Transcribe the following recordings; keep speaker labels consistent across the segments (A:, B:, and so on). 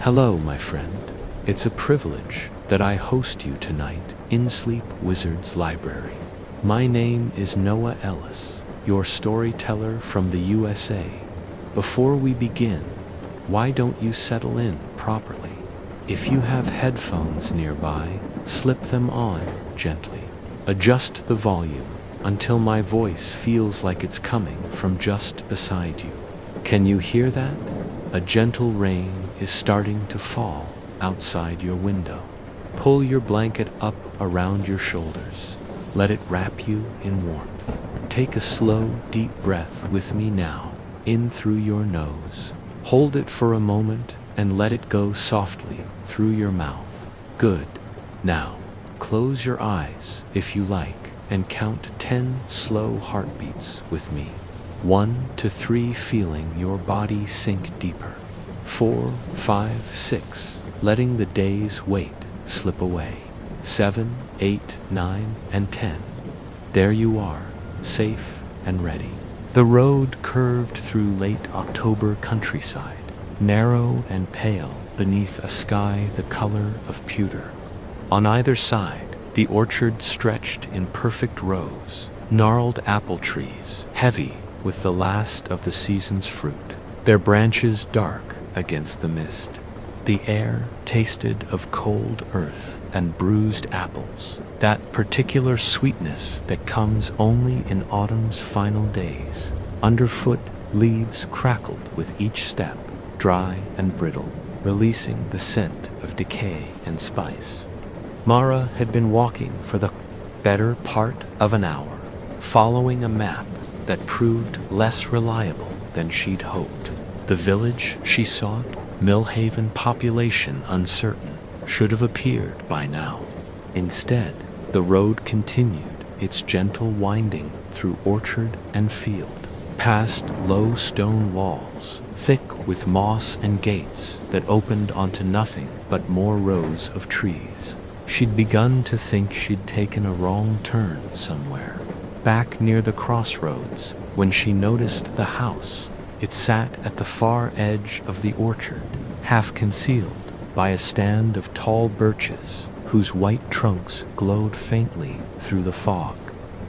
A: Hello, my friend. It's a privilege that I host you tonight in Sleep Wizard's library. My name is Noah Ellis, your storyteller from the USA. Before we begin, why don't you settle in properly? If you have headphones nearby, slip them on gently. Adjust the volume until my voice feels like it's coming from just beside you. Can you hear that? A gentle rain is starting to fall outside your window. Pull your blanket up around your shoulders. Let it wrap you in warmth. Take a slow, deep breath with me now, in through your nose. Hold it for a moment and let it go softly through your mouth. Good. Now, close your eyes if you like and count 10 slow heartbeats with me. 1 to 3, feeling your body sink deeper. 4, 5, 6, letting the day's weight slip away. 7, 8, 9, and 10. There you are, safe and ready. The road curved through late October countryside, narrow and pale beneath a sky the color of pewter. On either side, the orchard stretched in perfect rows, gnarled apple trees, heavy with the last of the season's fruit, their branches dark against the mist. The air tasted of cold earth and bruised apples, that particular sweetness that comes only in autumn's final days. Underfoot, leaves crackled with each step, dry and brittle, releasing the scent of decay and spice. Mara had been walking for the better part of an hour, following a map that proved less reliable than she'd hoped. The village she sought, Millhaven population uncertain, should have appeared by now. Instead, the road continued its gentle winding through orchard and field, past low stone walls, thick with moss and gates that opened onto nothing but more rows of trees. She'd begun to think she'd taken a wrong turn somewhere. Back near the crossroads, when she noticed the house, it sat at the far edge of the orchard, half concealed by a stand of tall birches whose white trunks glowed faintly through the fog.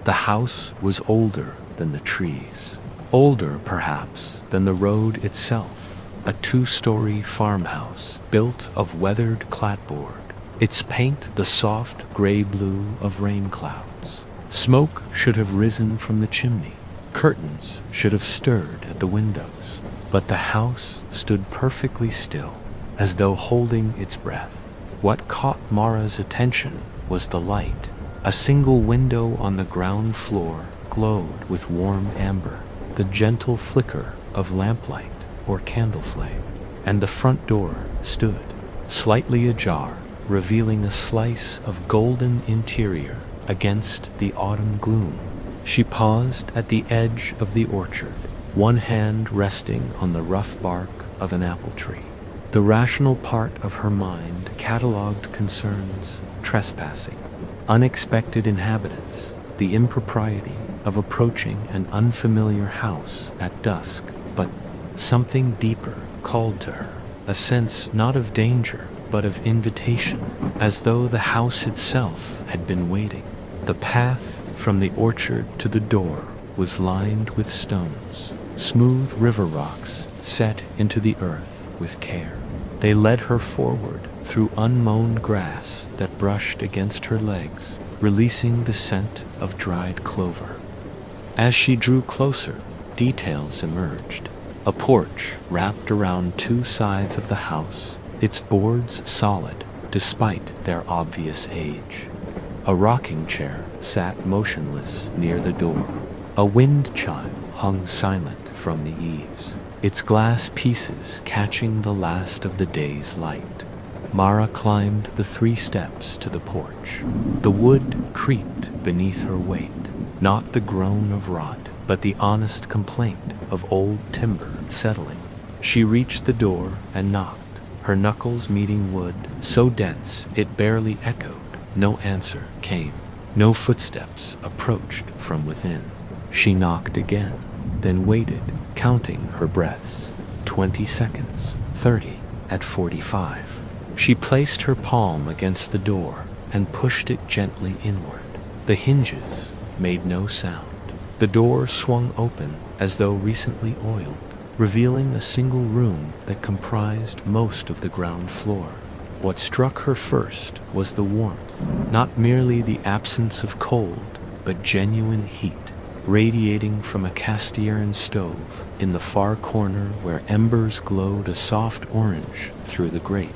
A: The house was older than the trees, older perhaps than the road itself, a 2-story farmhouse built of weathered clapboard, its paint the soft gray-blue of rain clouds. Smoke should have risen from the chimney. Curtains should have stirred at the windows, but the house stood perfectly still, as though holding its breath. What caught Mara's attention was the light. A single window on the ground floor glowed with warm amber, the gentle flicker of lamplight or candle flame, and the front door stood, slightly ajar, revealing a slice of golden interior against the autumn gloom. She paused at the edge of the orchard, one hand resting on the rough bark of an apple tree. The rational part of her mind catalogued concerns, trespassing, unexpected inhabitants, the impropriety of approaching an unfamiliar house at dusk, but something deeper called to her, a sense not of danger, but of invitation, as though the house itself had been waiting. The path from the orchard to the door was lined with stones, smooth river rocks set into the earth with care. They led her forward through unmown grass that brushed against her legs, releasing the scent of dried clover. As she drew closer, details emerged. A porch wrapped around 2 sides of the house, its boards solid despite their obvious age. A rocking chair sat motionless near the door. A wind chime hung silent from the eaves, its glass pieces catching the last of the day's light. Mara climbed the 3 steps to the porch. The wood creaked beneath her weight, not the groan of rot, but the honest complaint of old timber settling. She reached the door and knocked, her knuckles meeting wood so dense it barely echoed. No answer came. No footsteps approached from within. She knocked again, then waited, counting her breaths. 20 seconds, 30, at 45. She placed her palm against the door and pushed it gently inward. The hinges made no sound. The door swung open as though recently oiled, revealing a single room that comprised most of the ground floor. What struck her first was the warmth, not merely the absence of cold, but genuine heat, radiating from a cast iron stove in the far corner where embers glowed a soft orange through the grate.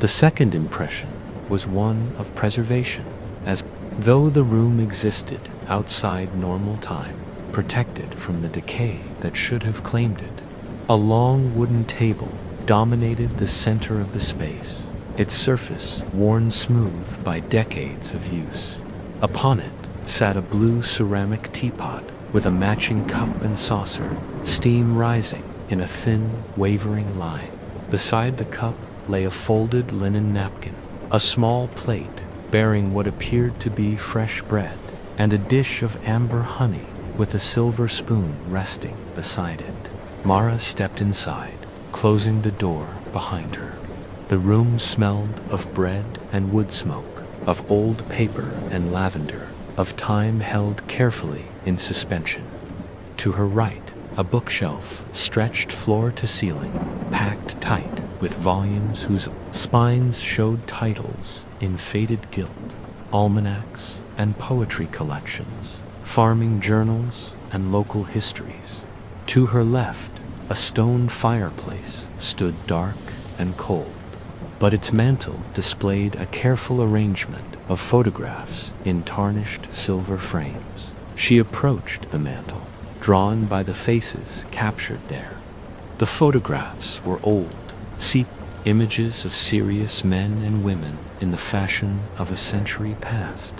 A: The second impression was one of preservation, as though the room existed outside normal time, protected from the decay that should have claimed it. A long wooden table dominated the center of the space, its surface worn smooth by decades of use. Upon it sat a blue ceramic teapot with a matching cup and saucer, steam rising in a thin, wavering line. Beside the cup lay a folded linen napkin, a small plate bearing what appeared to be fresh bread, and a dish of amber honey with a silver spoon resting beside it. Mara stepped inside, closing the door behind her. The room smelled of bread and wood smoke, of old paper and lavender, of time held carefully in suspension. To her right, a bookshelf stretched floor to ceiling, packed tight with volumes whose spines showed titles in faded gilt, almanacs and poetry collections, farming journals and local histories. To her left, a stone fireplace stood dark and cold, but its mantel displayed a careful arrangement of photographs in tarnished silver frames. She approached the mantel, drawn by the faces captured there. The photographs were old, seeped images of serious men and women in the fashion of a century past.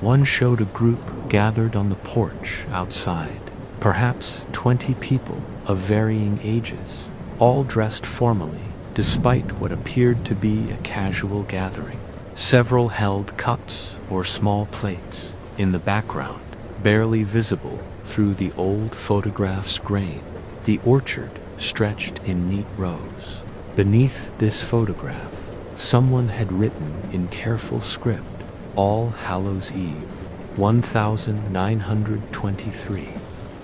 A: One showed a group gathered on the porch outside, perhaps 20 people of varying ages, all dressed formally, despite what appeared to be a casual gathering. Several held cups or small plates in the background, barely visible through the old photograph's grain. The orchard stretched in neat rows. Beneath this photograph, someone had written in careful script, All Hallows Eve, 1923.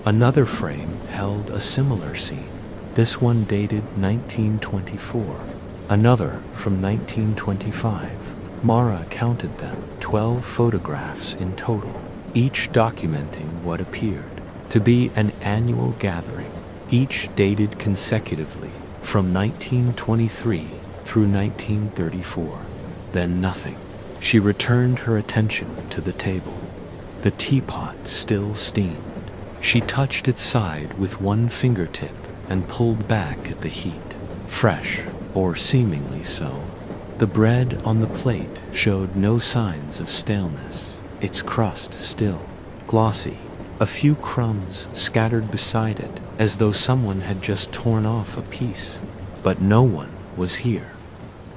A: Another frame held a similar scene, this one dated 1924, another from 1925. Mara counted them, 12 photographs in total, each documenting what appeared to be an annual gathering, each dated consecutively from 1923 through 1934. Then nothing. She returned her attention to the table. The teapot still steamed. She touched its side with one fingertip and pulled back at the heat. Fresh, or seemingly so. The bread on the plate showed no signs of staleness, its crust still, glossy, a few crumbs scattered beside it as though someone had just torn off a piece. But no one was here.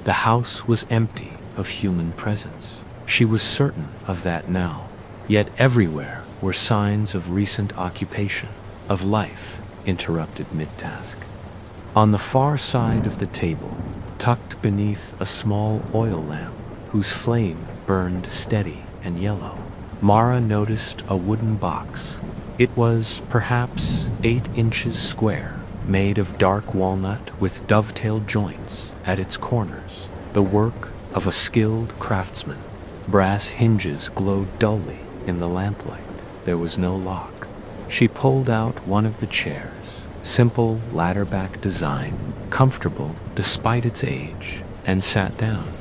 A: The house was empty of human presence. She was certain of that now. Yet everywhere were signs of recent occupation, of life interrupted mid-task. On the far side of the table, tucked beneath a small oil lamp whose flame burned steady and yellow, Mara noticed a wooden box. It was perhaps 8 inches square, made of dark walnut with dovetailed joints at its corners, the work of a skilled craftsman. Brass hinges glowed dully in the lamplight. There was no lock. She pulled out one of the chairs, simple ladder-back design, comfortable despite its age, and sat down.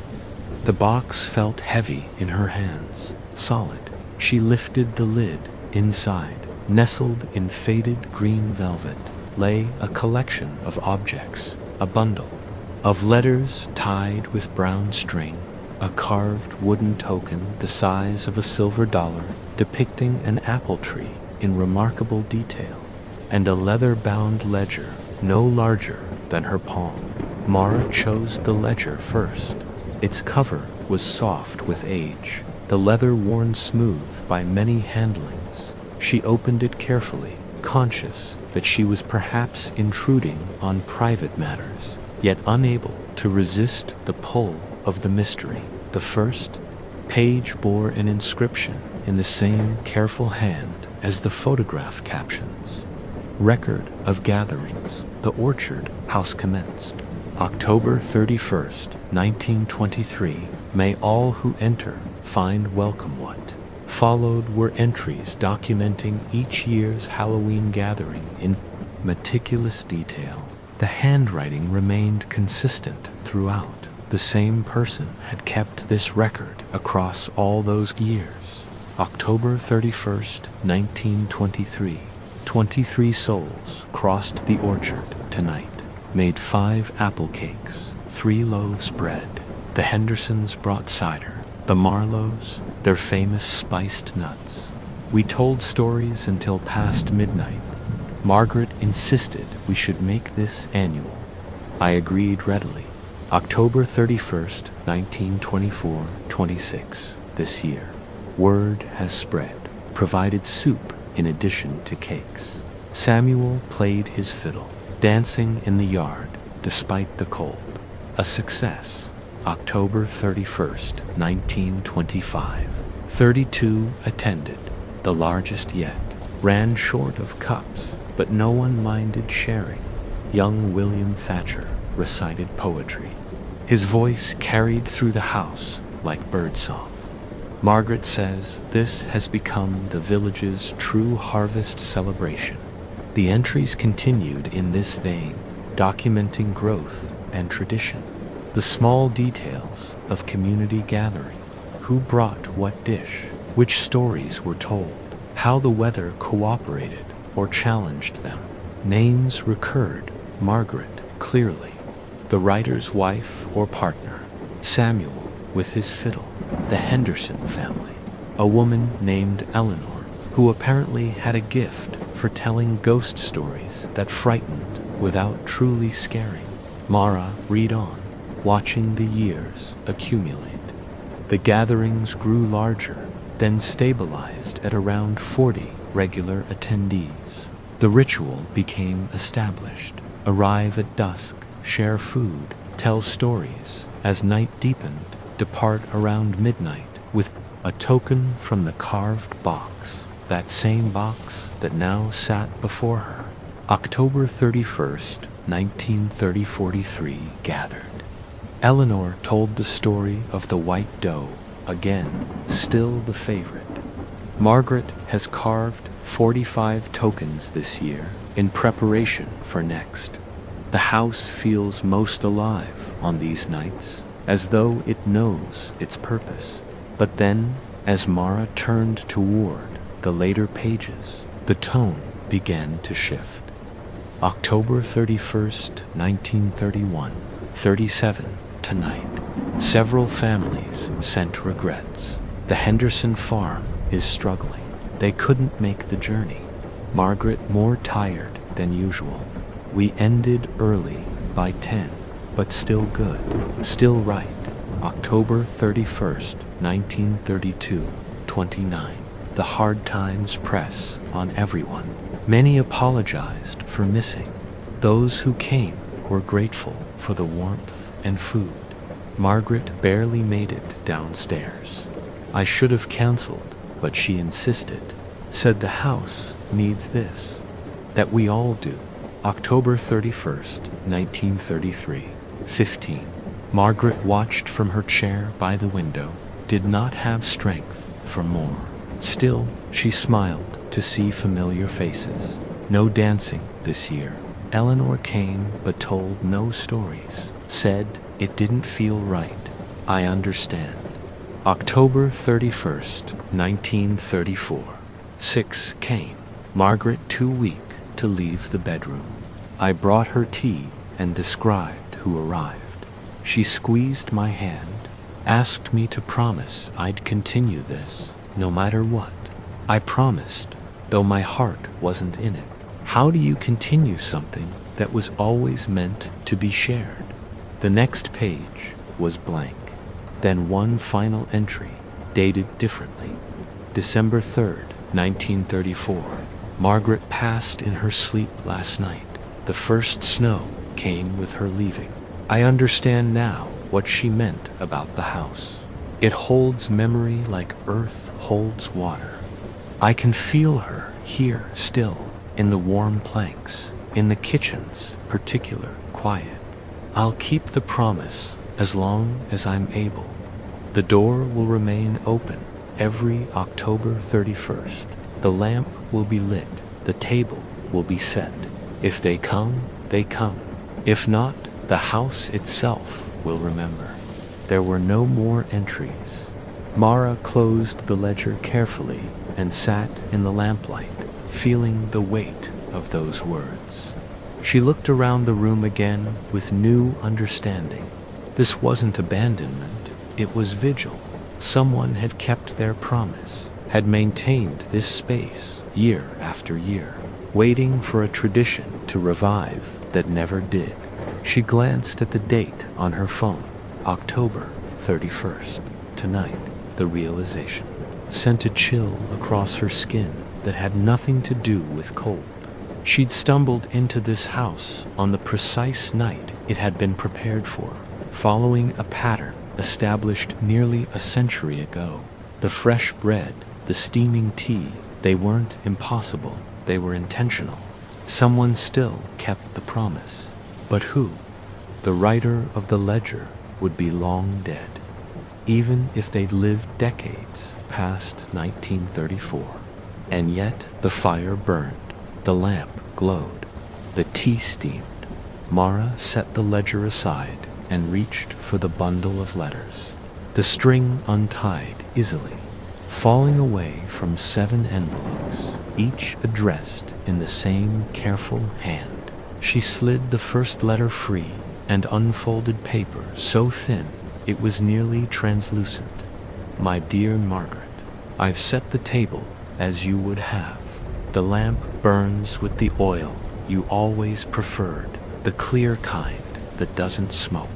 A: The box felt heavy in her hands, solid. She lifted the lid. Inside, nestled in faded green velvet, lay a collection of objects, a bundle of letters tied with brown string, a carved wooden token the size of a silver dollar depicting an apple tree in remarkable detail, and a leather-bound ledger no larger than her palm. Mara chose the ledger first. Its cover was soft with age, the leather worn smooth by many handlings. She opened it carefully, conscious that she was perhaps intruding on private matters. yet unable to resist the pull of the mystery. The first page bore an inscription in the same careful hand as the photograph captions. Record of gatherings. The orchard house commenced. October 31st, 1923. May all who enter find welcome. What followed were entries documenting each year's Halloween gathering in meticulous detail. The handwriting remained consistent throughout. The same person had kept this record across all those years. October 31st, 1923. 23 souls crossed the orchard tonight, made 5 apple cakes, 3 loaves bread. The Hendersons brought cider, the Marlows their famous spiced nuts. We told stories until past midnight. Margaret insisted we should make this annual. I agreed readily. October 31st, 1924-26, this year. Word has spread. Provided soup in addition to cakes. Samuel played his fiddle, dancing in the yard despite the cold. A success. October 31st, 1925. 32 attended, the largest yet. Ran short of cups, but no one minded sharing. Young William Thatcher recited poetry. His voice carried through the house like birdsong. Margaret says this has become the village's true harvest celebration. The entries continued in this vein, documenting growth and tradition. The small details of community gathering. Who brought what dish? Which stories were told? How the weather cooperated or challenged them. Names recurred. Margaret, clearly. The writer's wife or partner. Samuel with his fiddle. The Henderson family. A woman named Eleanor, who apparently had a gift for telling ghost stories that frightened without truly scaring. Mara, read on, watching the years accumulate. The gatherings grew larger, then stabilized at around 40 regular attendees. The ritual became established. Arrive at dusk, share food, tell stories. As night deepened, depart around midnight with a token from the carved box, that same box that now sat before her. October 31st, 1943 gathered. Eleanor told the story of the white doe, again, still the favorite. Margaret has carved 45 tokens this year in preparation for next. The house feels most alive on these nights, as though it knows its purpose. But then, as Mara turned toward the later pages, the tone began to shift. October 31st, 1931, 37 tonight. Several families sent regrets. The Henderson farm is struggling. They couldn't make the journey. Margaret more tired than usual. We ended early by 10, but still good, still right. October 31st, 1932, 29. The hard times press on everyone. Many apologized for missing. Those who came were grateful for the warmth and food. Margaret barely made it downstairs. I should have canceled, but she insisted. Said the house needs this. That we all do. October 31st, 1933, 15. Margaret watched from her chair by the window, did not have strength for more. Still, she smiled to see familiar faces. No dancing this year. Eleanor came but told no stories. Said it didn't feel right. I understand. October 31st, 1934. 6 came. Margaret too weak to leave the bedroom. I brought her tea and described who arrived. She squeezed my hand, asked me to promise I'd continue this, no matter what. I promised, though my heart wasn't in it. How do you continue something that was always meant to be shared? The next page was blank. Then one final entry, dated differently. December 3rd, 1934. Margaret passed in her sleep last night. The first snow came with her leaving. I understand now what she meant about the house. It holds memory like earth holds water. I can feel her here still, in the warm planks, in the kitchen's particular quiet. I'll keep the promise as long as I'm able. The door will remain open every October 31st. The lamp will be lit. The table will be set. If they come, they come. If not, the house itself will remember. There were no more entries. Mara closed the ledger carefully and sat in the lamplight, feeling the weight of those words. She looked around the room again with new understanding. This wasn't abandonment, it was vigil. Someone had kept their promise, had maintained this space year after year, waiting for a tradition to revive that never did. She glanced at the date on her phone, October 31st. Tonight, the realization sent a chill across her skin that had nothing to do with cold. She'd stumbled into this house on the precise night it had been prepared for, following a pattern established nearly a century ago. The fresh bread, the steaming tea, they weren't impossible, they were intentional. Someone still kept the promise. But who? The writer of the ledger would be long dead, even if they'd lived decades past 1934. And yet the fire burned, the lamp glowed, the tea steamed. Mara set the ledger aside and reached for the bundle of letters. The string untied easily, falling away from 7 envelopes, each addressed in the same careful hand. She slid the first letter free and unfolded paper so thin it was nearly translucent. My dear Margaret, I've set the table as you would have. The lamp burns with the oil you always preferred, the clear kind that doesn't smoke.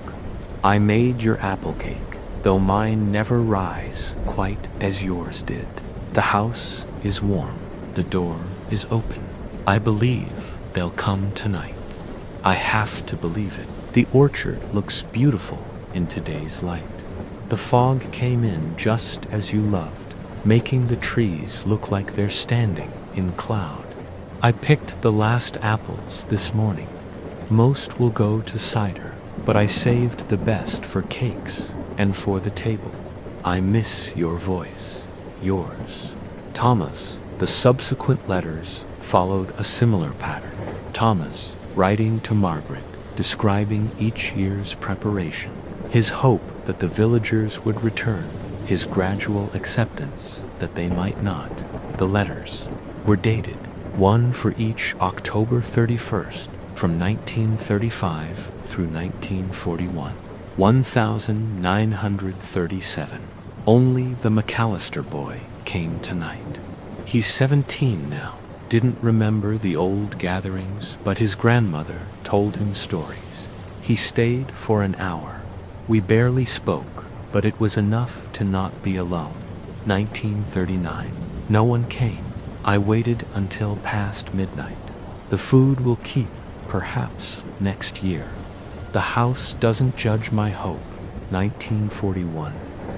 A: I made your apple cake, though mine never rise quite as yours did. The house is warm, the door is open. I believe they'll come tonight. I have to believe it. The orchard looks beautiful in today's light. The fog came in just as you loved, making the trees look like they're standing in cloud. I picked the last apples this morning. Most will go to cider, but I saved the best for cakes and for the table. I miss your voice, yours. Thomas. The subsequent letters followed a similar pattern. Thomas, writing to Margaret, describing each year's preparation, his hope that the villagers would return, his gradual acceptance that they might not. The letters were dated, one for each October 31st, from 1935 through 1941. 1937. Only the McAllister boy came tonight. He's 17 now. Didn't remember the old gatherings, but his grandmother told him stories. He stayed for an hour. We barely spoke, but it was enough to not be alone. 1939. No one came. I waited until past midnight. The food will keep, perhaps, next year. The house doesn't judge my hope. 1941.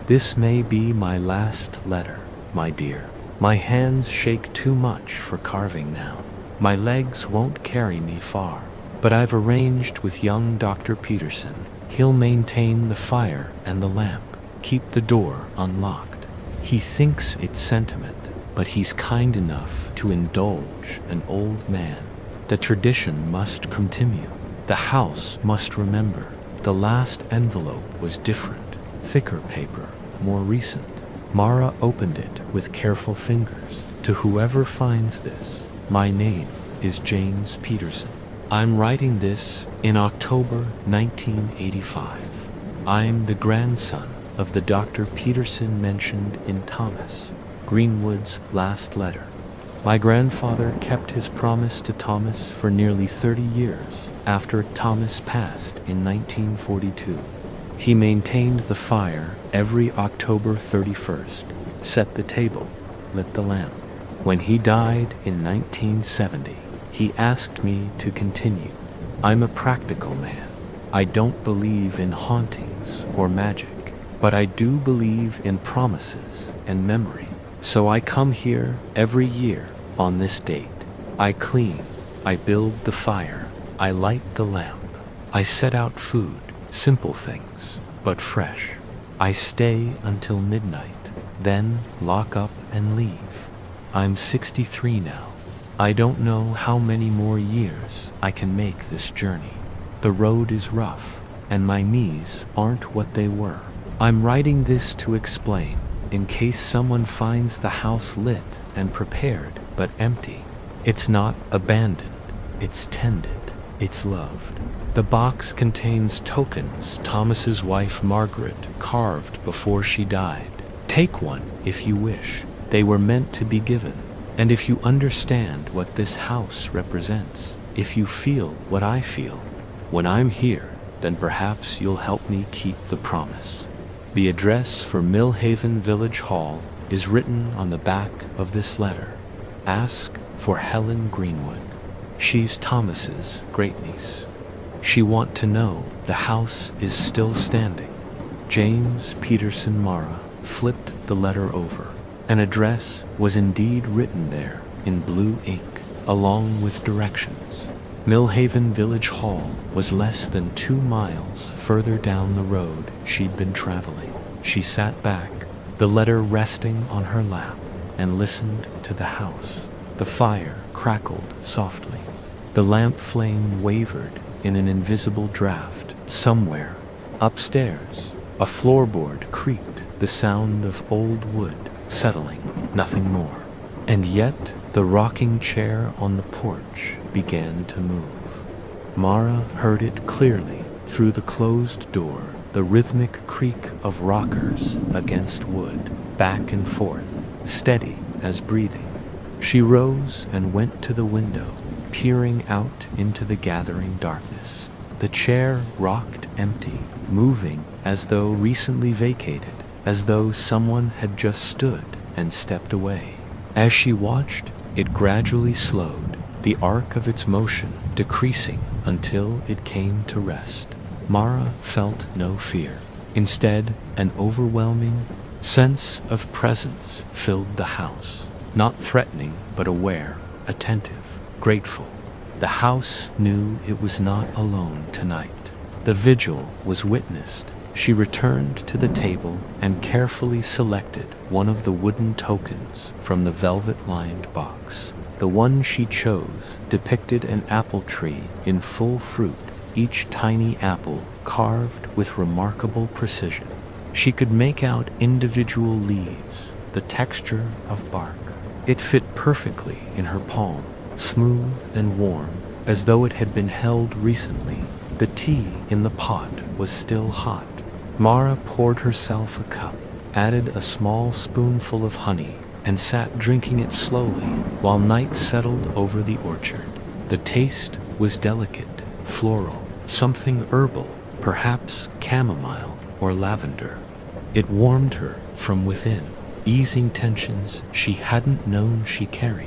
A: This may be my last letter, my dear. My hands shake too much for carving now. My legs won't carry me far, but I've arranged with young Dr. Peterson. He'll maintain the fire and the lamp, keep the door unlocked. He thinks it's sentiment, but he's kind enough to indulge an old man. The tradition must continue. The house must remember. The last envelope was different, thicker paper, more recent. Mara opened it with careful fingers. To whoever finds this, my name is James Peterson. I'm writing this in October 1985. I'm the grandson of the Dr. Peterson mentioned in Thomas Greenwood's last letter. My grandfather kept his promise to Thomas for nearly 30 years after Thomas passed in 1942. He maintained the fire every October 31st, set the table, lit the lamp. When he died in 1970, he asked me to continue. I'm a practical man. I don't believe in hauntings or magic, but I do believe in promises and memory. So I come here every year on this date. I clean, I build the fire, I light the lamp, I set out food, simple things, but fresh. I stay until midnight, then lock up and leave. I'm 63 now. I don't know how many more years I can make this journey. The road is rough, and my knees aren't what they were. I'm writing this to explain, in case someone finds the house lit and prepared, but empty. It's not abandoned, it's tended, it's loved. The box contains tokens Thomas's wife Margaret carved before she died. Take one if you wish. They were meant to be given. And if you understand what this house represents, if you feel what I feel, when I'm here, then perhaps you'll help me keep the promise. The address for Millhaven Village Hall is written on the back of this letter. Ask for Helen Greenwood. She's Thomas's great-niece. She want to know the house is still standing. James Peterson Mara flipped the letter over. An address was indeed written there in blue ink, along with directions. Millhaven Village Hall was less than 2 miles further down the road she'd been traveling. She sat back, the letter resting on her lap, and listened to the house. The fire crackled softly. The lamp flame wavered in an invisible draft somewhere. Upstairs, a floorboard creaked, the sound of old wood settling, nothing more. And yet, the rocking chair on the porch began to move. Mara heard it clearly through the closed door, the rhythmic creak of rockers against wood, back and forth, steady as breathing. She rose and went to the window, peering out into the gathering darkness. The chair rocked empty, moving as though recently vacated, as though someone had just stood and stepped away. As she watched, it gradually slowed, the arc of its motion decreasing until it came to rest. Mara felt no fear. Instead, an overwhelming sense of presence filled the house. Not threatening, but aware, attentive, grateful. The house knew it was not alone tonight. The vigil was witnessed. She returned to the table and carefully selected one of the wooden tokens from the velvet-lined box. The one she chose depicted an apple tree in full fruit, each tiny apple carved with remarkable precision. She could make out individual leaves, the texture of bark. It fit perfectly in her palm, smooth and warm, as though it had been held recently. The tea in the pot was still hot. Mara poured herself a cup, added a small spoonful of honey, and sat drinking it slowly while night settled over the orchard. The taste was delicate, floral, something herbal, perhaps chamomile or lavender. It warmed her from within, easing tensions she hadn't known she carried.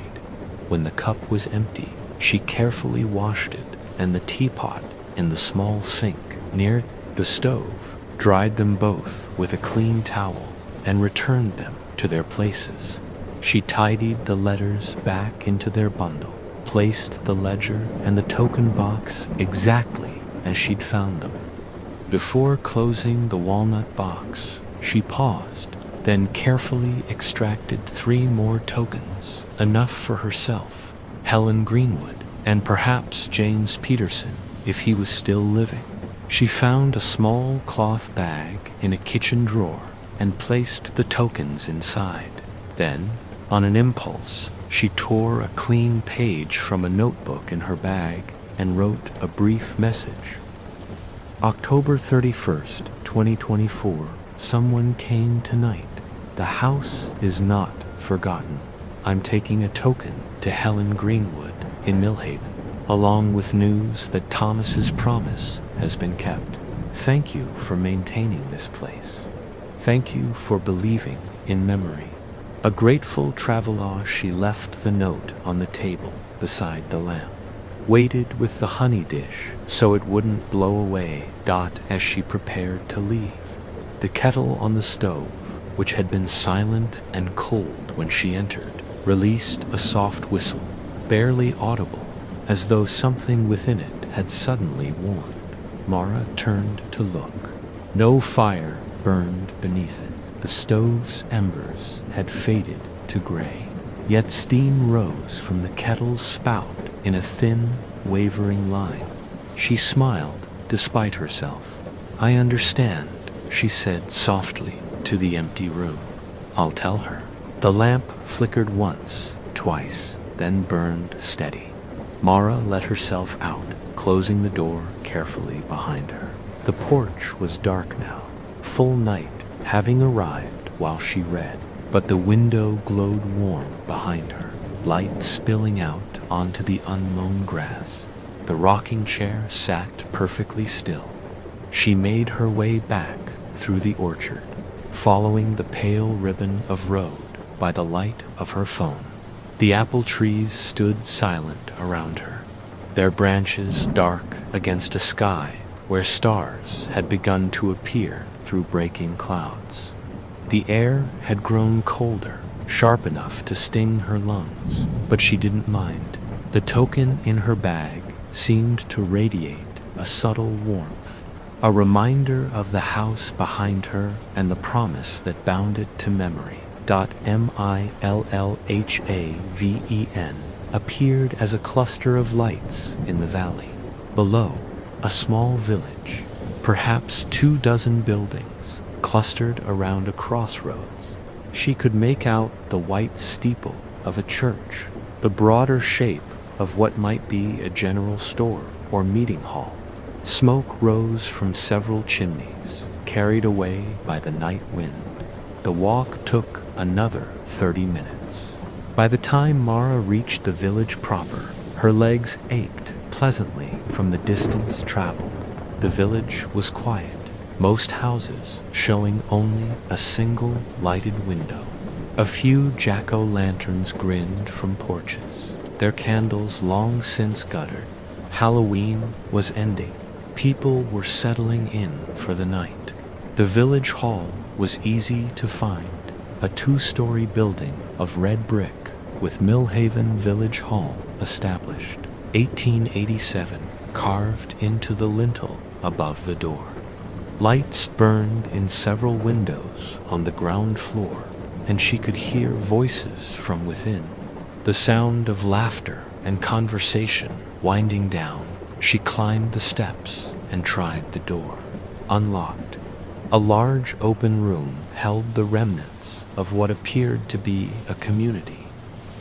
A: When the cup was empty, she carefully washed it, and the teapot in the small sink near the stove, dried them both with a clean towel, and returned them to their places. She tidied the letters back into their bundle, placed the ledger and the token box exactly as she'd found them. Before closing the walnut box, she paused, then carefully extracted 3 more tokens, enough for herself, Helen Greenwood, and perhaps James Peterson, if he was still living. She found a small cloth bag in a kitchen drawer and placed the tokens inside. Then, on an impulse, she tore a clean page from a notebook in her bag and wrote a brief message. October 31st, 2024. Someone came tonight. The house is not forgotten. I'm taking a token to Helen Greenwood in Millhaven, along with news that Thomas's promise has been kept. Thank you for maintaining this place. Thank you for believing in memory. A grateful traveler, she left the note on the table beside the lamp. weighted with the honey dish so it wouldn't blow away. As she prepared to leave, the kettle on the stove, which had been silent and cold when she entered, released a soft whistle, barely audible, as though something within it had suddenly warmed. Mara turned to look. No fire burned beneath it. The stove's embers had faded to gray, yet steam rose from the kettle's spout in a thin, wavering line. She smiled despite herself. "I understand," she said softly to the empty room. "I'll tell her." The lamp flickered once, twice, then burned steady. Mara let herself out, closing the door carefully behind her. The porch was dark now, full night having arrived while she read, but the window glowed warm behind her, light spilling out onto the unmown grass. The rocking chair sat perfectly still. She made her way back through the orchard, following the pale ribbon of road by the light of her phone. The apple trees stood silent around her, their branches dark against a sky where stars had begun to appear through breaking clouds. The air had grown colder, sharp enough to sting her lungs, but she didn't mind. The token in her bag seemed to radiate a subtle warmth, a reminder of the house behind her and the promise that bound it to memory. Millhaven appeared as a cluster of lights in the valley. Below, a small village, perhaps 24 buildings, clustered around a crossroads. She could make out the white steeple of a church, the broader shape of what might be a general store or meeting hall. Smoke rose from several chimneys, carried away by the night wind. The walk took another 30 minutes. By the time Mara reached the village proper, her legs ached pleasantly from the distance traveled. The village was quiet, most houses showing only a single lighted window. A few jack-o'-lanterns grinned from porches, their candles long since guttered. Halloween was ending. People were settling in for the night. The village hall was easy to find, a 2-story building of red brick with Millhaven Village Hall established, 1887, carved into the lintel above the door. Lights burned in several windows on the ground floor, and she could hear voices from within, the sound of laughter and conversation winding down. She climbed the steps and tried the door. Unlocked. A large open room held the remnants of what appeared to be a community.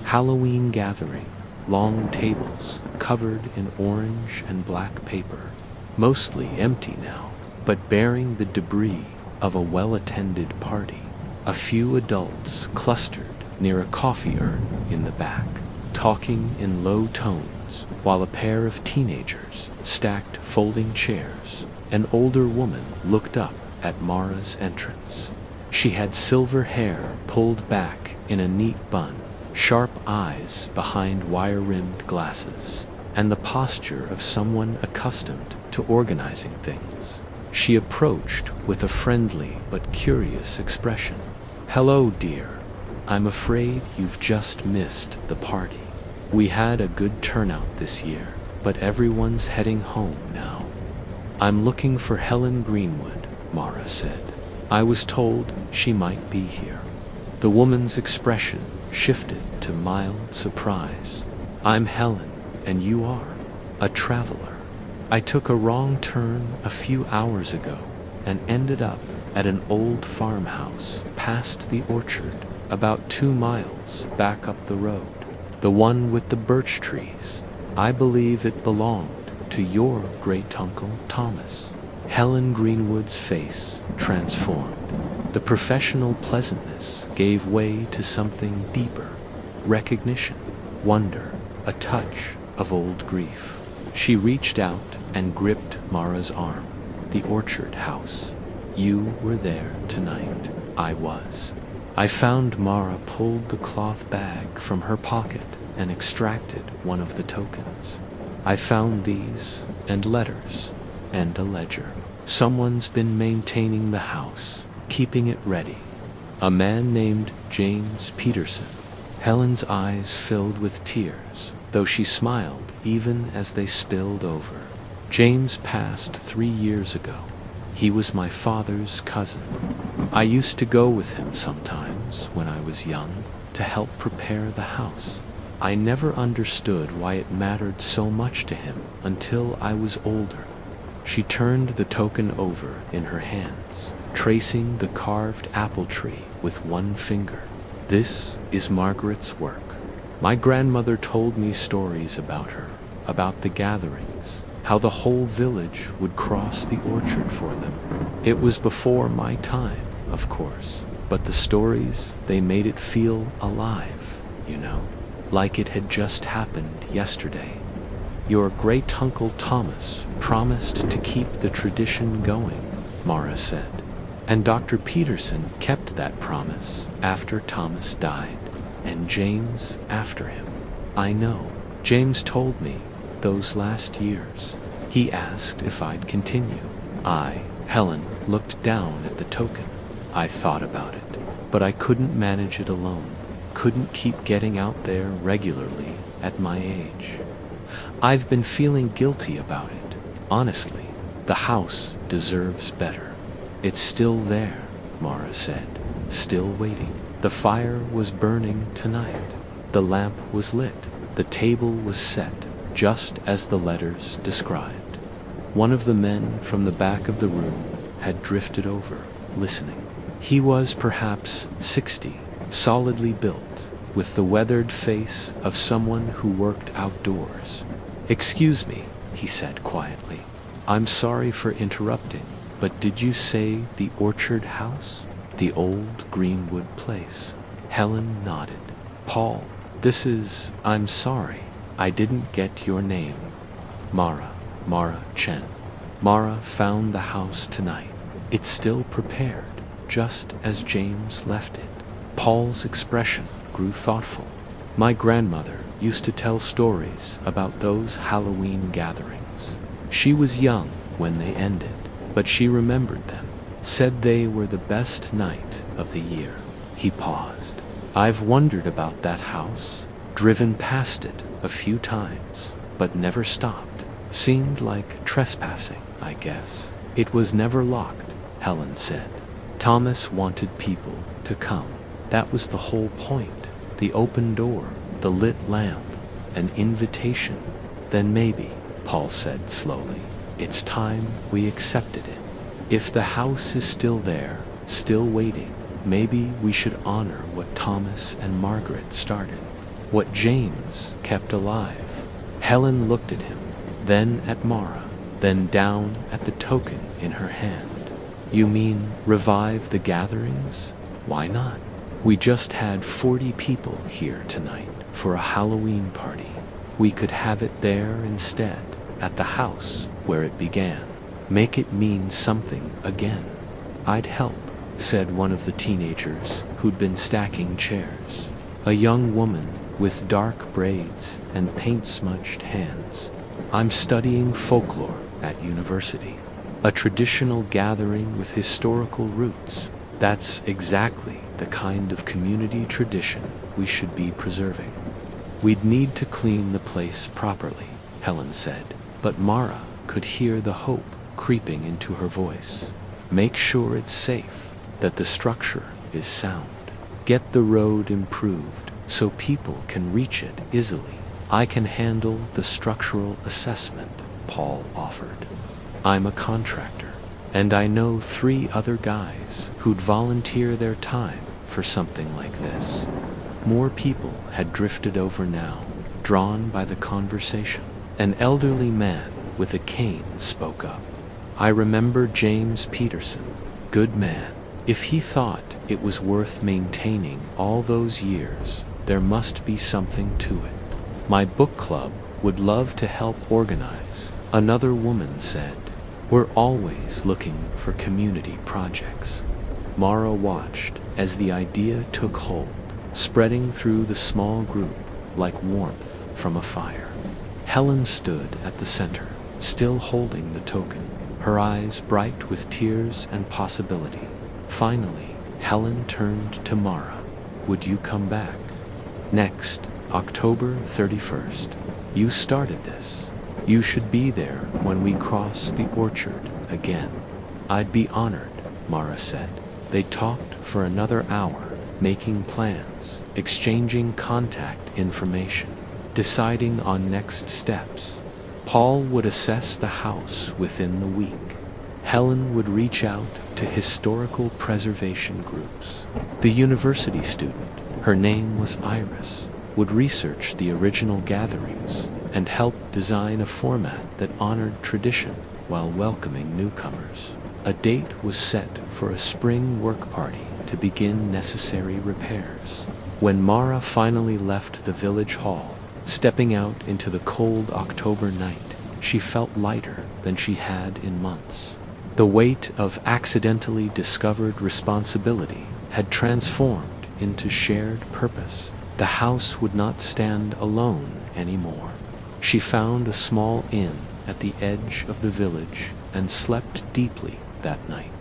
A: Halloween gathering, long tables covered in orange and black paper, mostly empty now, but bearing the debris of a well-attended party. A few adults clustered near a coffee urn in the back, talking in low tones, while a pair of teenagers stacked folding chairs. An older woman looked up at Mara's entrance. She had silver hair pulled back in a neat bun, sharp eyes behind wire-rimmed glasses, and the posture of someone accustomed to organizing things. She approached with a friendly but curious expression. "Hello, dear. I'm afraid you've just missed the party. We had a good turnout this year, but everyone's heading home now." "I'm looking for Helen Greenwood," Mara said. "I was told she might be here." The woman's expression shifted to mild surprise. "I'm Helen, and you are?" "A traveler. I took a wrong turn a few hours ago and ended up at an old farmhouse past the orchard, about 2 miles back up the road. The one with the birch trees. I believe it belonged to your great-uncle Thomas." Helen Greenwood's face transformed. The professional pleasantness gave way to something deeper. Recognition, wonder, a touch of old grief. She reached out and gripped Mara's arm. "The orchard house. You were there tonight." "I was." I found Mara pulled the cloth bag from her pocket and extracted one of the tokens. I found these, and letters, and a ledger. Someone's been maintaining the house, keeping it ready. A man named James Peterson. Helen's eyes filled with tears, though she smiled even as they spilled over. James passed 3 years ago. He was my father's cousin. I used to go with him sometimes when I was young to help prepare the house. I never understood why it mattered so much to him until I was older. She turned the token over in her hands, tracing the carved apple tree with one finger. This is Margaret's work. My grandmother told me stories about her, about the gatherings, how the whole village would cross the orchard for them. It was before my time, of course, but the stories, they made it feel alive, you know, like it had just happened yesterday. Your great-uncle Thomas promised to keep the tradition going, Mara said. And Dr. Peterson kept that promise after Thomas died, and James after him. I know. James told me those last years. He asked if I'd continue. Helen, looked down at the token. I thought about it, but I couldn't manage it alone. Couldn't keep getting out there regularly at my age. I've been feeling guilty about it. Honestly, the house deserves better. It's still there, Mara said, still waiting. The fire was burning tonight. The lamp was lit. The table was set, just as the letters described. One of the men from the back of the room had drifted over, listening. He was perhaps 60, solidly built, with the weathered face of someone who worked outdoors. "Excuse me," he said quietly. "I'm sorry for interrupting, but did you say the orchard house? The old Greenwood place?" Helen nodded. "Paul, I'm sorry, I didn't get your name." Mara Chen. Mara found the house tonight. It's still prepared, just as James left it. Paul's expression grew thoughtful. "My grandmother used to tell stories about those Halloween gatherings. She was young when they ended, but she remembered them, said they were the best night of the year." He paused. "I've wondered about that house, driven past it a few times, but never stopped. Seemed like trespassing, I guess. It was never locked," Helen said. "Thomas wanted people to come. That was the whole point. The open door, the lit lamp, an invitation. Then maybe," Paul said slowly, "it's time we accepted it. If the house is still there, still waiting, maybe we should honor what Thomas and Margaret started, what James kept alive." Helen looked at him, then at Mara, then down at the token in her hand. "You mean revive the gatherings? Why not? We just had 40 people here tonight for a Halloween party. We could have it there instead, at the house where it began. Make it mean something again." "I'd help," said one of the teenagers who'd been stacking chairs. A young woman with dark braids and paint-smudged hands. "I'm studying folklore at university. A traditional gathering with historical roots. That's exactly the kind of community tradition we should be preserving." "We'd need to clean the place properly," Helen said, but Mara could hear the hope creeping into her voice. "Make sure it's safe, that the structure is sound. Get the road improved so people can reach it easily. I can handle the structural assessment," Paul offered. "I'm a contractor, and I know 3 other guys who'd volunteer their time for something like this." More people had drifted over now, drawn by the conversation. An elderly man with a cane spoke up. "I remember James Peterson. Good man. If he thought it was worth maintaining all those years, there must be something to it. My book club would love to help organize," another woman said. "We're always looking for community projects." Mara watched as the idea took hold, spreading through the small group like warmth from a fire. Helen stood at the center, still holding the token, her eyes bright with tears and possibility. Finally, Helen turned to Mara. Would you come back? Next, October 31st. You started this. You should be there when we cross the orchard again. I'd be honored, Mara said. They talked for another hour, making plans, exchanging contact information, deciding on next steps. Paul would assess the house within the week. Helen would reach out to historical preservation groups. The university student, her name was Iris, would research the original gatherings and help design a format that honored tradition while welcoming newcomers. A date was set for a spring work party to begin necessary repairs. When Mara finally left the village hall, stepping out into the cold October night, she felt lighter than she had in months. The weight of accidentally discovered responsibility had transformed into shared purpose. The house would not stand alone anymore. She found a small inn at the edge of the village and slept deeply that night.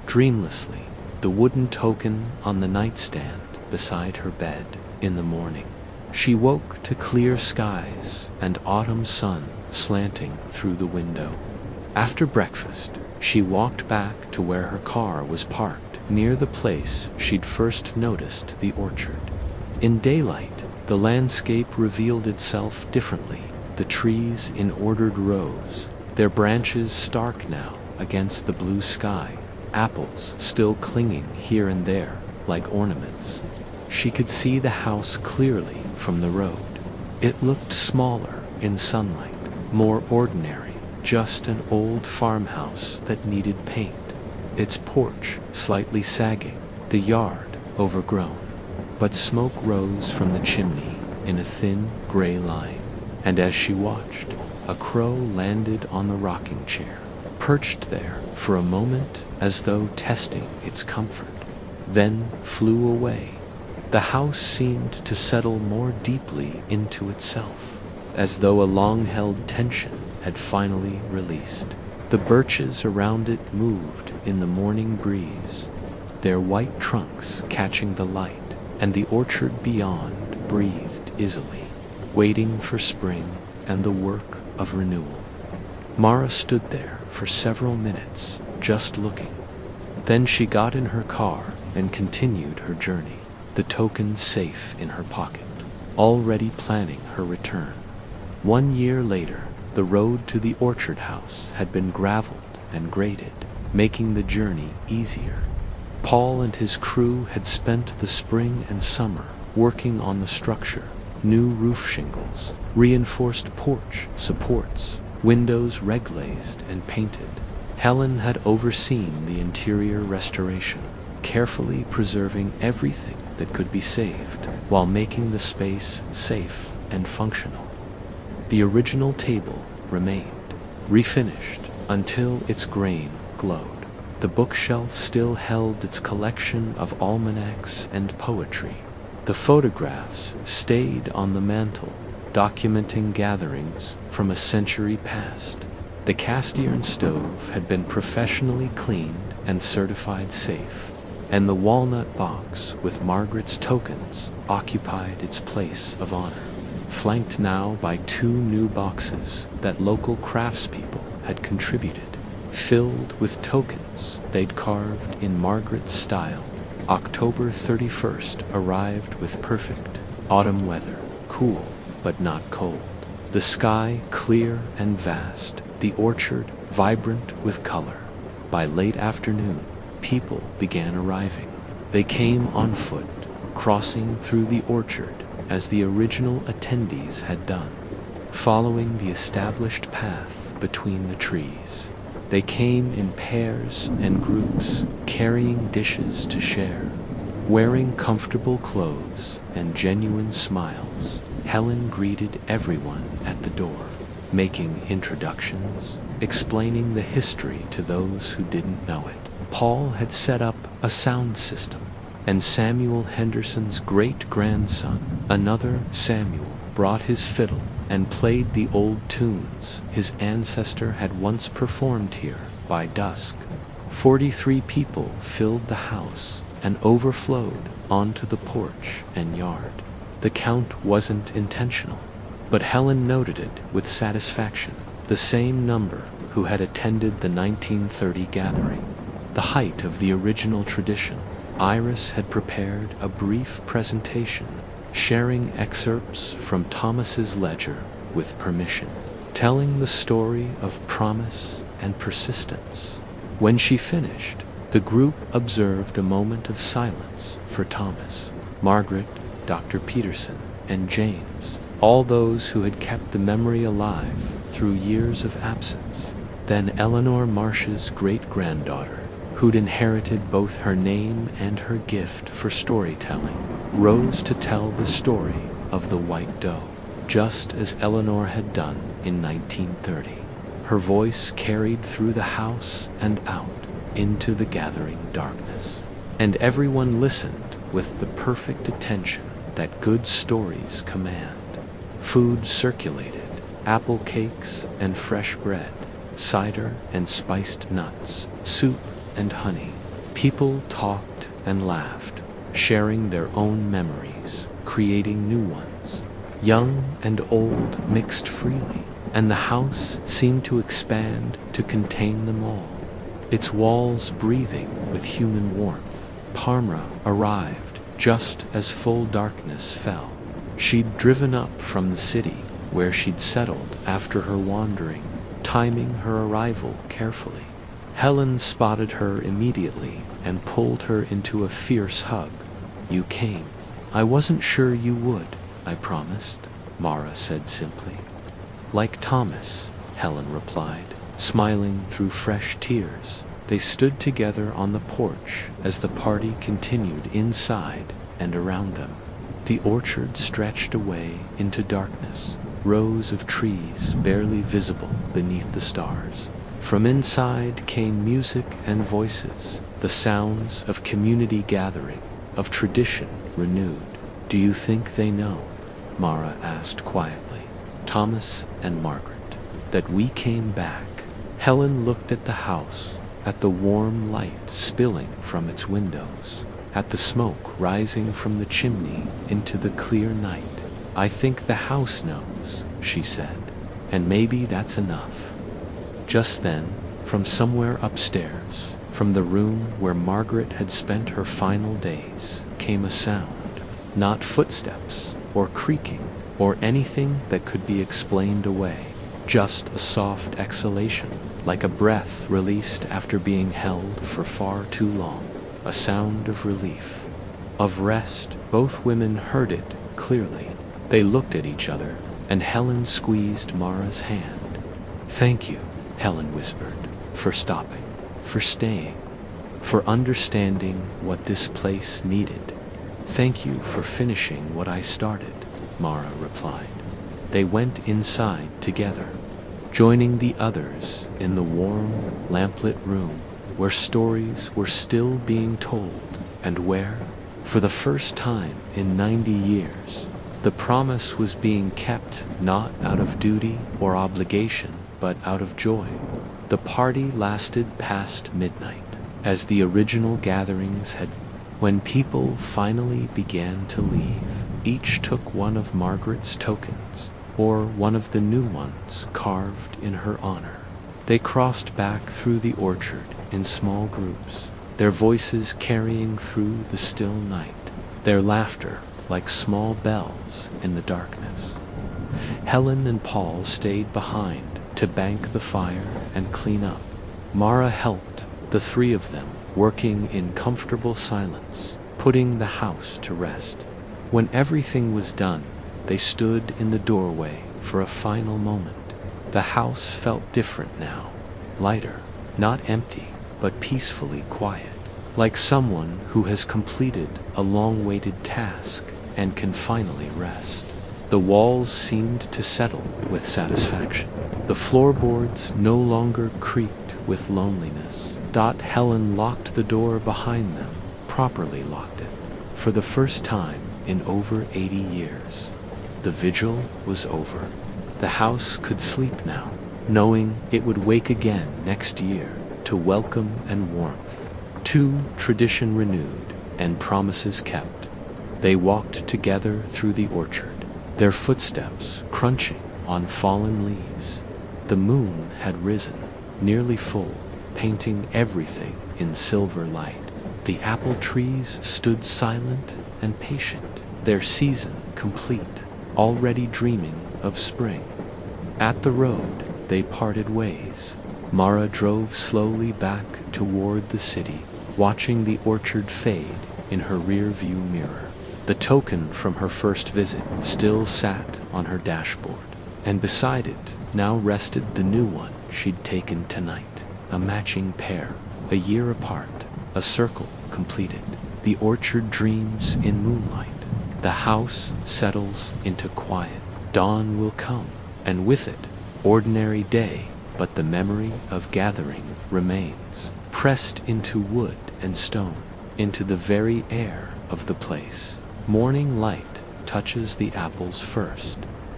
A: Dreamlessly, the wooden token on the nightstand beside her bed. In the morning, she woke to clear skies and autumn sun slanting through the window. After breakfast, she walked back to where her car was parked, near the place she'd first noticed the orchard. In daylight, the landscape revealed itself differently. The trees in ordered rows, their branches stark now against the blue sky, apples still clinging here and there like ornaments. She could see the house clearly from the road. It looked smaller in sunlight, more ordinary, just an old farmhouse that needed paint. Its porch slightly sagging, the yard overgrown. But smoke rose from the chimney in a thin gray line, and as she watched, a crow landed on the rocking chair, perched there for a moment as though testing its comfort, then flew away. The house seemed to settle more deeply into itself, as though a long-held tension had finally released. The birches around it moved in the morning breeze, their white trunks catching the light, and the orchard beyond breathed easily, waiting for spring and the work of renewal. Mara stood there for several minutes, just looking. Then she got in her car and continued her journey, the token safe in her pocket, already planning her return. 1 year later, the road to the orchard house had been graveled and graded, making the journey easier. Paul and his crew had spent the spring and summer working on the structure, new roof shingles, reinforced porch supports, windows reglazed and painted. Helen had overseen the interior restoration, carefully preserving everything that could be saved while making the space safe and functional. The original table remained, refinished until its grain glowed. The bookshelf still held its collection of almanacs and poetry. The photographs stayed on the mantel, documenting gatherings from a century past. The cast-iron stove had been professionally cleaned and certified safe, and the walnut box with Margaret's tokens occupied its place of honor, flanked now by 2 new boxes that local craftspeople had contributed, filled with tokens they'd carved in Margaret's style. October 31st arrived with perfect autumn weather, cool but not cold. The sky clear and vast, the orchard vibrant with color. By late afternoon, people began arriving. They came on foot, crossing through the orchard as the original attendees had done, following the established path between the trees. They came in pairs and groups, carrying dishes to share. Wearing comfortable clothes and genuine smiles, Helen greeted everyone at the door, making introductions, explaining the history to those who didn't know it. Paul had set up a sound system, and Samuel Henderson's great-grandson, another Samuel, brought his fiddle and played the old tunes his ancestor had once performed here. By dusk, 43 people filled the house and overflowed onto the porch and yard. The count wasn't intentional, but Helen noted it with satisfaction. The same number who had attended the 1930 gathering, the height of the original tradition. Iris had prepared a brief presentation, sharing excerpts from Thomas's ledger with permission, telling the story of promise and persistence. When she finished, the group observed a moment of silence for Thomas, Margaret, Dr. Peterson, and James, all those who had kept the memory alive through years of absence. Then Eleanor Marsh's great-granddaughter, who'd inherited both her name and her gift for storytelling, rose to tell the story of the white doe, just as Eleanor had done in 1930. Her voice carried through the house and out into the gathering darkness, and everyone listened with the perfect attention that good stories command. Food circulated, apple cakes and fresh bread, cider and spiced nuts, soup and honey. People talked and laughed, sharing their own memories, creating new ones. Young and old mixed freely, and the house seemed to expand to contain them all, its walls breathing with human warmth. Parma arrived just as full darkness fell. She'd driven up from the city, where she'd settled after her wandering, timing her arrival carefully. Helen spotted her immediately and pulled her into a fierce hug. "You came. I wasn't sure you would, I promised," Mara said simply. "Like Thomas," Helen replied, smiling through fresh tears. They stood together on the porch as the party continued inside and around them. The orchard stretched away into darkness, rows of trees barely visible beneath the stars. From inside came music and voices, the sounds of community gathering, of tradition renewed. "Do you think they know?" Mara asked quietly. "Thomas and Margaret, that we came back?" Helen looked at the house, at the warm light spilling from its windows, at the smoke rising from the chimney into the clear night. "I think the house knows," she said, "and maybe that's enough." Just then, from somewhere upstairs, from the room where Margaret had spent her final days, came a sound. Not footsteps, or creaking, or anything that could be explained away. Just a soft exhalation, like a breath released after being held for far too long. A sound of relief, of rest. Both women heard it clearly. They looked at each other, and Helen squeezed Mara's hand. "Thank you," Helen whispered, "for stopping, for staying, for understanding what this place needed. Thank you for finishing what I started," Mara replied. They went inside together, joining the others in the warm, lamplit room where stories were still being told, and where, for the first time in 90 years, the promise was being kept not out of duty or obligation, but out of joy. The party lasted past midnight, as the original gatherings had. When people finally began to leave, each took one of Margaret's tokens, or one of the new ones carved in her honor. They crossed back through the orchard in small groups, their voices carrying through the still night, their laughter like small bells in the darkness. Helen and Paul stayed behind to bank the fire and clean up. Mara helped, the three of them working in comfortable silence, putting the house to rest. When everything was done, they stood in the doorway for a final moment. The house felt different now, lighter, not empty, but peacefully quiet, like someone who has completed a long-awaited task and can finally rest. The walls seemed to settle with satisfaction. The floorboards no longer creaked with loneliness. Helen locked the door behind them, properly locked it, for the first time in over 80 years. The vigil was over. The house could sleep now, knowing it would wake again next year to welcome and warmth. Two, tradition renewed and promises kept. They walked together through the orchard, their footsteps crunching on fallen leaves. The moon had risen, nearly full, painting everything in silver light. The apple trees stood silent and patient, their season complete, already dreaming of spring. At the road, they parted ways. Mara drove slowly back toward the city, watching the orchard fade in her rear-view mirror. The token from her first visit still sat on her dashboard, and beside it now rested the new one she'd taken tonight. A matching pair, a year apart, a circle completed. The orchard dreams in moonlight. The house settles into quiet. Dawn will come, and with it, ordinary day, but the memory of gathering remains, pressed into wood and stone, into the very air of the place. Morning light touches the apples first,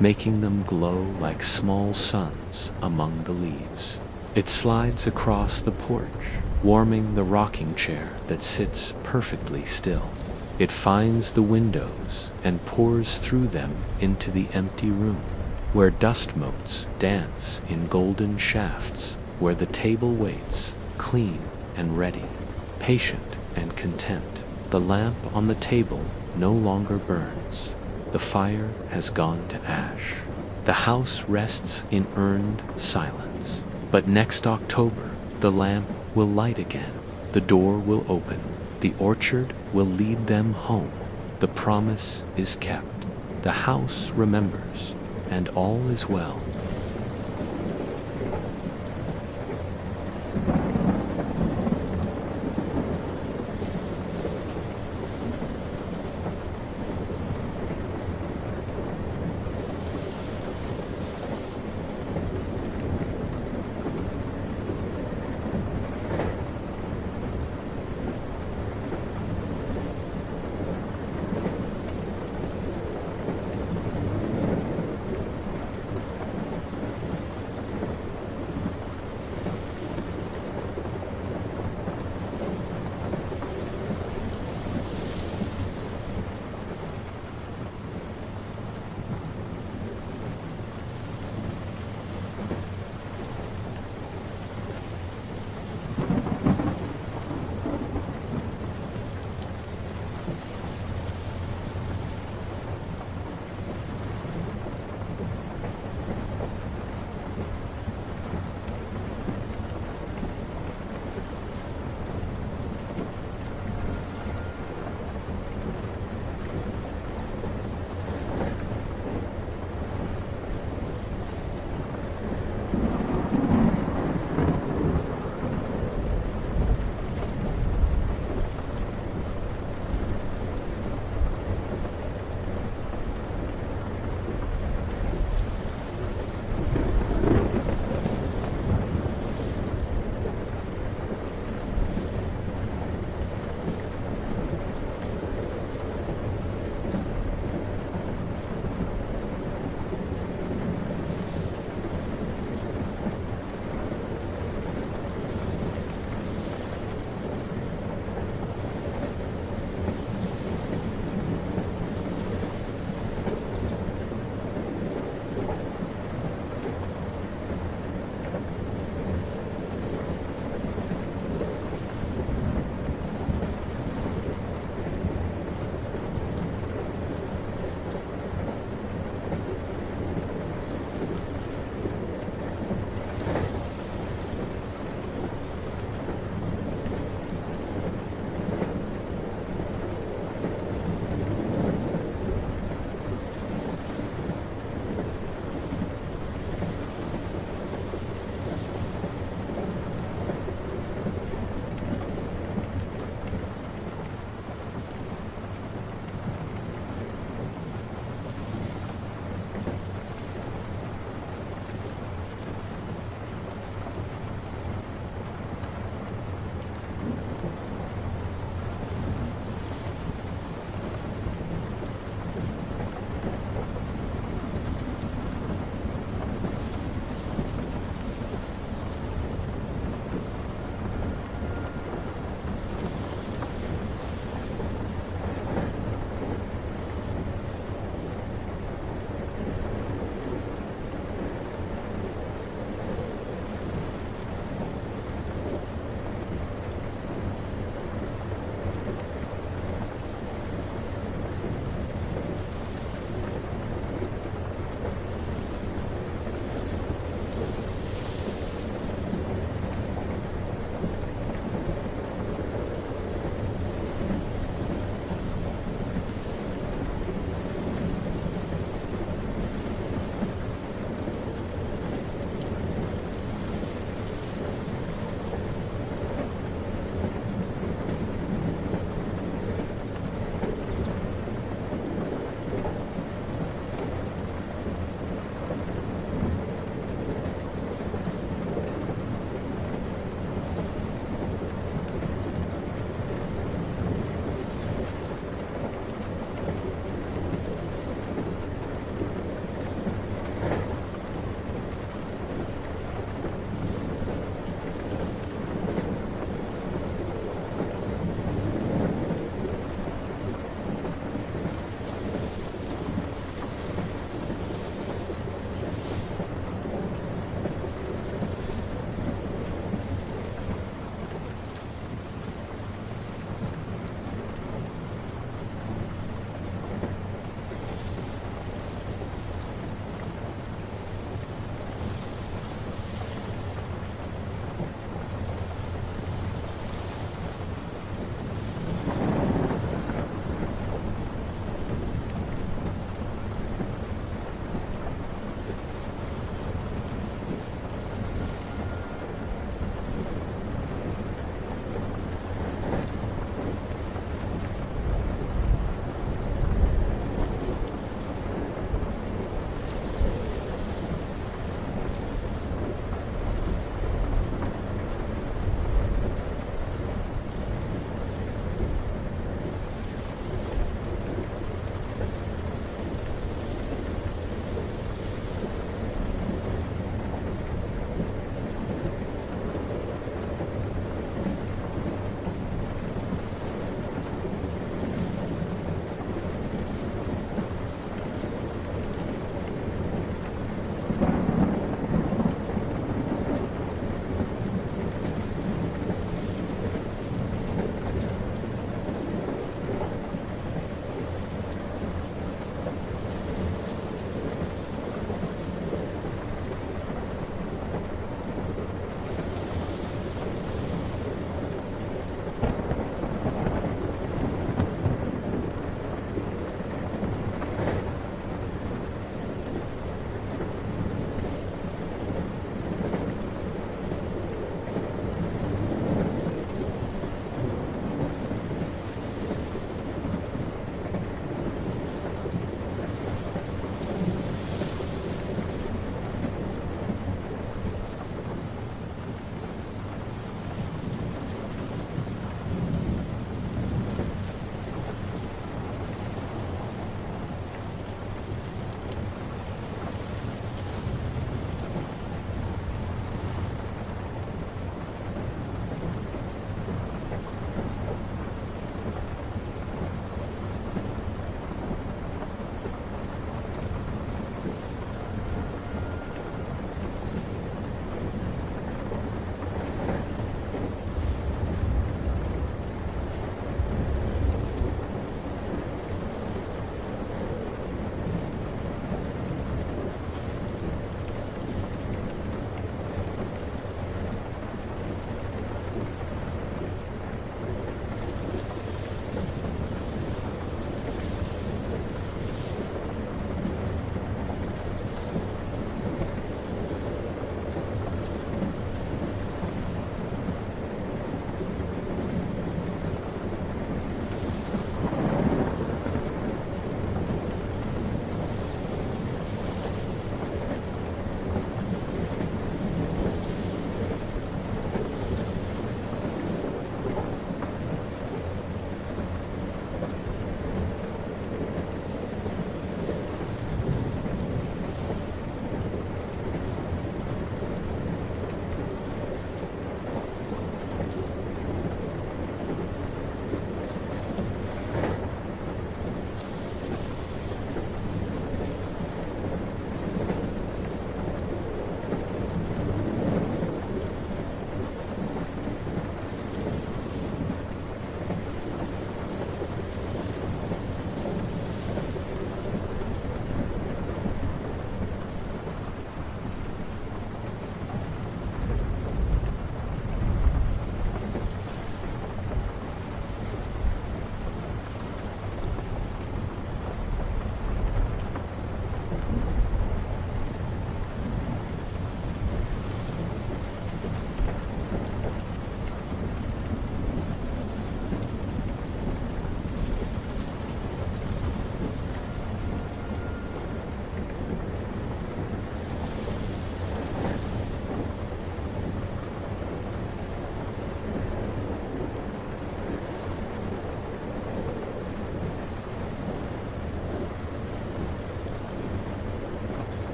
A: making them glow like small suns among the leaves. It slides across the porch, warming the rocking chair that sits perfectly still. It finds the windows and pours through them into the empty room, where dust motes dance in golden shafts, where the table waits, clean and ready, patient and content. The lamp on the table no longer burns. The fire has gone to ash. The house rests in earned silence. But next October, the lamp will light again. The door will open. The orchard will lead them home. The promise is kept. The house remembers, and all is well.